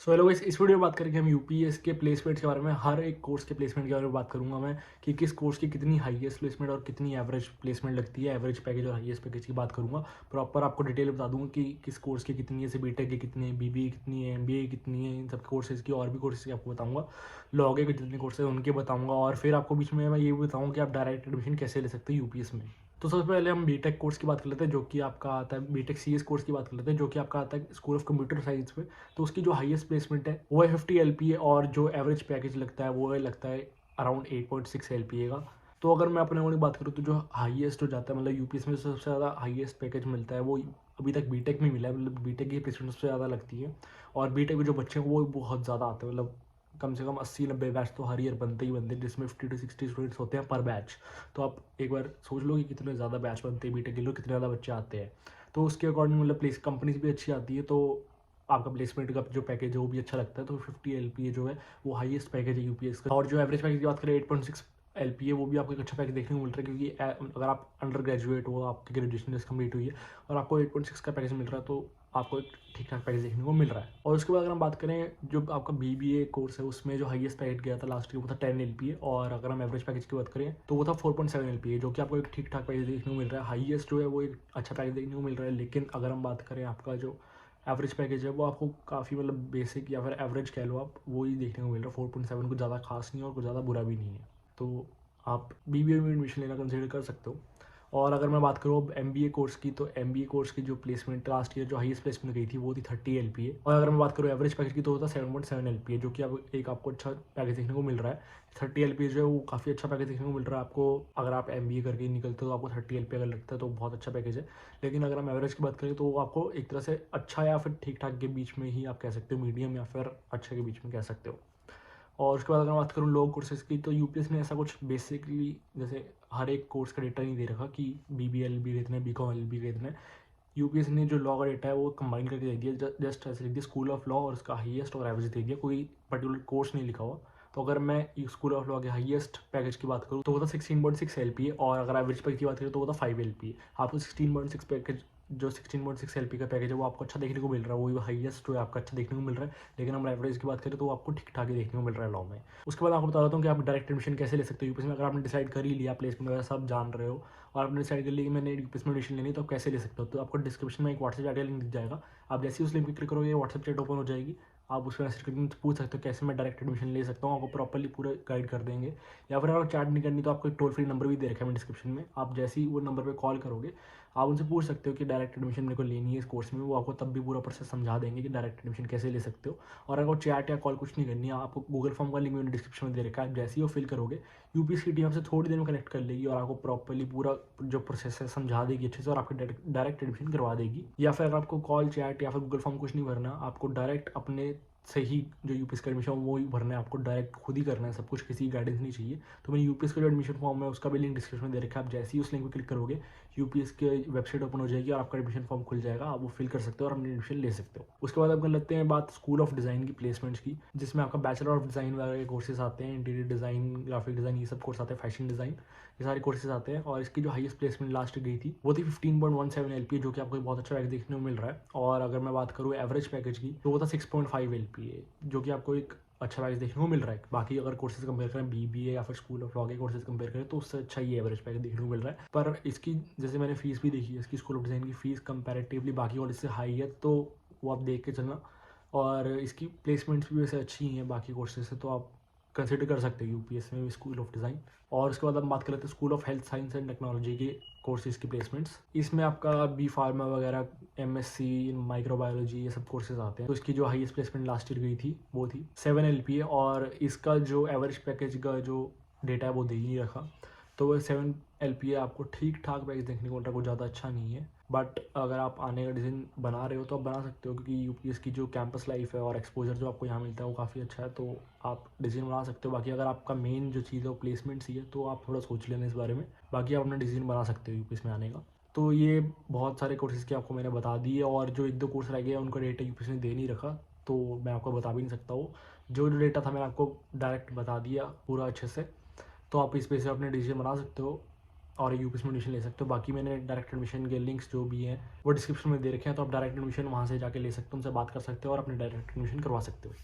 So hello guys, इस video में बात करेंगे हम यूपीएस के प्लेसमेंट्स के बारे में। हर एक कोर्स के प्लेसमेंट के बारे में बात करूंगा मैं कि किस कोर्स की कितनी हाईएस्ट प्लेसमेंट और कितनी एवरेज प्लेसमेंट लगती है। एवरेज पैकेज और हाईएस्ट पैकेज की बात करूंगा। प्रॉपर आपको डिटेल बता दूंगा कि किस कोर्स की कितनी है, जैसे बीटेक की कितनी है, बीबीए कितनी है, एमबीए कितनी है, इन सब कोर्सेज की और भी कोर्सेज की आपको बताऊंगा। लॉ के जितने कोर्सेज उनके बताऊंगा, और फिर आपको बीच में मैं ये भी बताऊंगा कि आप डायरेक्ट एडमिशन कैसे ले सकते हैं यूपीएस में। तो सबसे पहले हम बीटेक कोर्स की बात कर लेते हैं, जो कि आपका आता है बीटेक सीएस कोर्स की बात कर लेते हैं, जो कि आपका आता है स्कूल ऑफ कंप्यूटर साइंस में। तो उसकी जो हाईएस्ट प्लेसमेंट है वो है 50 एलपीए, और जो एवरेज पैकेज लगता है वो लगता है अराउंड 8.6 एलपीए का। तो अगर मैं अपने ओन बात करूँ तो जो हाईएस्ट हो जाता है, मतलब यूपीएस में सबसे ज़्यादा हाईएस्ट पैकेज मिलता है, वो अभी तक बीटेक में मिला है। मतलब बीटेक की प्लेसमेंट सबसे ज़्यादा लगती है, और बीटेक में जो बच्चे हैं वो बहुत ज़्यादा आते हैं। मतलब कम से कम 80-90 बैच तो हर ईयर बनते ही बनते हैं, जिसमें 50 to 60 स्टूडेंट्स होते हैं पर बैच। तो आप एक बार सोच लो कि कितने ज़्यादा बैच बनते हैं बीटेक के लोग, कितने ज़्यादा बच्चे आते हैं। तो उसके अकॉर्डिंग मतलब प्लेस कंपनीज भी अच्छी आती है, तो आपका प्लेसमेंट का जो पैकेज है वो भी अच्छा लगता है। तो 50 एलपीए जो है वो हाईएस्ट पैकेज है यूपीएस का। और जो एवरेज पैकेज की बात करें 8.6 एलपीए, वो भी आपको एक अच्छा पैकेज देखने को मिल रहा है, क्योंकि अगर आप अंडर ग्रेजुएट हो, आपकी ग्रेजुएशन जस्ट कंप्लीट हुई है और आपको 8.6 का पैकेज मिल रहा है, तो आपको एक ठीक ठाक पैकेज देखने को मिल रहा है। और उसके बाद अगर हम बात करें जो आपका बीबीए कोर्स है, उसमें जो हाईएस्ट पैकेज गया था लास्ट ईयर वो था 10 एलपीए, और अगर हम एवरेज पैकेज की बात करें तो वो था 4.7 एलपीए, जो कि आपको एक ठीक ठाक पैकेज देखने को मिल रहा है। हाईएस्ट जो है वो एक अच्छा पैकेज देखने को मिल रहा है। लेकिन अगर हम बात करें आपका जो एवरेज पैकेज है वो आपको काफ़ी मतलब बेसिक या फिर एवरेज कह लो आप, वो ही देखने को मिल रहा है। 4.7 कुछ ज़्यादा खास नहीं है और कुछ ज़्यादा बुरा भी नहीं है। तो आप बीबीए में एडमिशन लेना कंसिडर कर सकते हो। और अगर मैं बात करूँ अब एमबीए कोर्स की, तो एमबीए कोर्स की जो प्लेसमेंट लास्ट ईयर जो हाईएस्ट प्लेसमेंट गई थी वो थी 30 एलपीए। और अगर मैं बात करूँ एवरेज पैकेज की तो वो था 7.7 एलपीए, जो कि अब एक आपको अच्छा पैकेज देखने को मिल रहा है। 30 एलपीए जो है वो काफ़ी अच्छा पैकेज देखने को मिल रहा है आपको। अगर आप एमबीए करके निकलते हो तो आपको 30 एलपीए अगर लगता है तो बहुत अच्छा पैकेज है। लेकिन अगर हम एवरेज की बात करें तो वो आपको एक तरह से अच्छा या फिर ठीक ठाक के बीच में ही आप कह सकते हो, मीडियम या फिर अच्छे के बीच में कह सकते हो। और उसके बाद अगर मैं बात करूँ लॉ कोर्सेज़ की, तो यूपीएस ने ऐसा कुछ बेसिकली जैसे हर एक कोर्स का डेटा नहीं दे रखा कि बीबीए एलबी का इतना है, बीकॉम एलबी का इतना है। यूपीएस ने जो लॉ का डेटा है वो कंबाइन करके दे दिया, जस्ट ऐसे लिख दिया स्कूल ऑफ लॉ और उसका हाईएस्ट और एवरेज दे दिया, कोई पर्टिकुलर कोर्स नहीं लिखा हुआ। तो अगर मैं स्कूल ऑफ लॉ के हाईएस्ट पैकेज की बात करूँ तो वो था 16.6 एलपीए, और अगर एवरेज पैकेज की बात करें तो वो था 5 एलपीए। आपको 16.6 पैकेज, जो 16.6 एलपी का पैकेज है वो आपको अच्छा देखने को मिल रहा है, वही हाईएस्ट जो है आपका अच्छा देखने को मिल रहा है। लेकिन हम एवरेज की बात करें तो वो आपको ठीक ठाक ही देखने को मिल रहा है लॉ में। उसके बाद आपको बता देता हूँ कि आप डायरेक्ट एडमिशन कैसे ले सकते हो यूपीएस में। अगर आपने डिसाइड कर ही लिया, प्लेसमेंट वगैरह सब जान रहे हो, और आपने डिसाइड कर लिया कि मैंने यूपीएस में एडमिशन लेनी है, तो आप कैसे ले सकते हो। तो आपको डिस्क्रिप्शन में एक व्हाट्सएप चैट का लिंक दिख जाएगा। आप जैसे ही उस लिंक पर क्लिक करोगे व्हाट्सएप चैट ओपन हो जाएगी। आप उसमें मैसेज करके पूछ सकते हो कैसे मैं डायरेक्ट एडमिशन ले सकता हूँ, आपको प्रॉपर्ली पूरा गाइड कर देंगे। या फिर अगर चैट नहीं करनी तो आपको एक टोल फ्री नंबर भी दे रखा है मैं डिस्क्रिप्शन में। आप जैसे ही वो नंबर पर कॉल करोगे आप उनसे पूछ सकते हो कि डायरेक्ट एडमिशन मेरे को लेनी है इस कोर्स में। वो आपको तब भी पूरा प्रोसेस समझा देंगे कि डायरेक्ट एडमिशन कैसे ले सकते हो। और अगर चैट या कॉल कुछ नहीं करनी है, आपको गूगल फॉर्म का लिंक मैंने डिस्क्रिप्शन में दे रखा है। आप जैसे ही वो फिल करोगे यूपीएस की टीम आपसे थोड़ी देर में कनेक्ट कर लेगी और आपको प्रॉपर्ली पूरा जो प्रोसेस है समझा देगी अच्छे से, और आपको डायरेक्ट एडमिशन करवा देगी। या फिर अगर आपको कॉल चैट या फिर गूगल फॉर्म कुछ नहीं भरना, आपको डायरेक्ट अपने से ही जो यूपीएस का एडमिशन वो ही भरना है, आपको डायरेक्ट खुद ही करना है सब कुछ, किसी गाइडेंस नहीं चाहिए। तो मैंने यूपीएस का जो एडमिशन फॉर्म है उसका भी लिंक डिस्क्रिप्शन में दे रखा है। आप जैसे ही उस लिंक पर क्लिक करोगे यूपीएस की वेबसाइट ओपन हो जाएगी और आपका एडमिशन फॉर्म खुल जाएगा। आप वो फिल कर सकते हो और अपनी एडमिशन ले सकते हो। उसके बाद आप कर लेते हैं बात स्कूल ऑफ डिज़ाइन की प्लेसमेंट्स की, जिसमें आपका बैचलर ऑफ डिज़ाइन वगैरह के कोर्सेज आते हैं, इंटीरियर डिज़ाइन, ग्राफिक डिज़ाइन, ये सब कोर्स आते हैं, फैशन डिज़ाइन, ये सारे कोर्सेज आते हैं। और इसकी जो हाईएस्ट प्लेसमेंट लास्ट गई थी वो थी 15.17 एलपीए, जो कि आपको बहुत अच्छा पैकेज देखने को मिल रहा है। और अगर मैं बात करूँ एवरेज पैकेज की तो वो था 6.5 एलपीए, जो कि आपको एक अच्छा पैकेज देखने को मिल रहा है। बाकी अगर कोर्सेज कंपेयर करें बीबीए या फिर स्कूल ऑफ लॉ के कोर्सेज कंपेयर करें तो उससे अच्छा ही एवरेज पैकेज देखने को मिल रहा है। पर इसकी जैसे मैंने फीस भी देखी है, इसकी स्कूल ऑफ डिज़ाइन की फीस कंपैरेटिवली बाकी कॉलेज से हाई है, तो वो आप देख के चलना। और इसकी प्लेसमेंट्स भी वैसे अच्छी ही हैं बाकी कोर्सेज से, तो आप कंसिडर कर सकते हो यूपीएस में भी स्कूल ऑफ डिज़ाइन। और उसके बाद हम बात कर लेते हैं school of health science and technology के कोर्सेज की प्लेसमेंट्स। इसमें आपका बी फार्मा वगैरह, एमएससी इन माइक्रोबायोलॉजी, ये सब कोर्सेज आते हैं। तो इसकी जो हाईएस्ट प्लेसमेंट लास्ट ईयर गई थी वो थी 7 एलपीए, और इसका जो एवरेज पैकेज का जो डेटा है वो दे ही नहीं रखा। तो वो 7 एलपीए आपको ठीक ठाक पैकेज देखने को मिल रहा है, कुछ ज़्यादा अच्छा नहीं है। बट अगर आप आने का डिसीजन बना रहे हो तो आप बना सकते हो, क्योंकि यूपीएस की जो कैंपस लाइफ है और एक्सपोजर जो आपको यहाँ मिलता है वो काफ़ी अच्छा है, तो आप डिसीजन बना सकते हो। बाकी अगर आपका मेन जो चीज़ है वो प्लेसमेंट्स ही है तो आप थोड़ा सोच लेना इस बारे में। बाकी आप अपना डिसीजन बना सकते हो यूपीएस में आने का। तो ये बहुत सारे कोर्सेज़ की आपको मैंने बता दिए, और जो एक दो कोर्स रह गए उनका डेटा यूपीएस ने दे नहीं रखा, तो मैं आपको बता भी नहीं सकता हूँ। जो जो डेटा था मैंने आपको डायरेक्ट बता दिया पूरा अच्छे से, तो आप इस पे से अपने डिसीजन बना सकते हो। और यूपीएस में एडमिशन ले सकते हो। बाकी मैंने डायरेक्ट एडमिशन के लिंक्स जो भी हैं वो डिस्क्रिप्शन में दे रखे हैं, तो आप डायरेक्ट एडमिशन वहाँ से जाके ले सकते हो, उनसे बात कर सकते हो और अपने डायरेक्ट एडमिशन करवा सकते हो।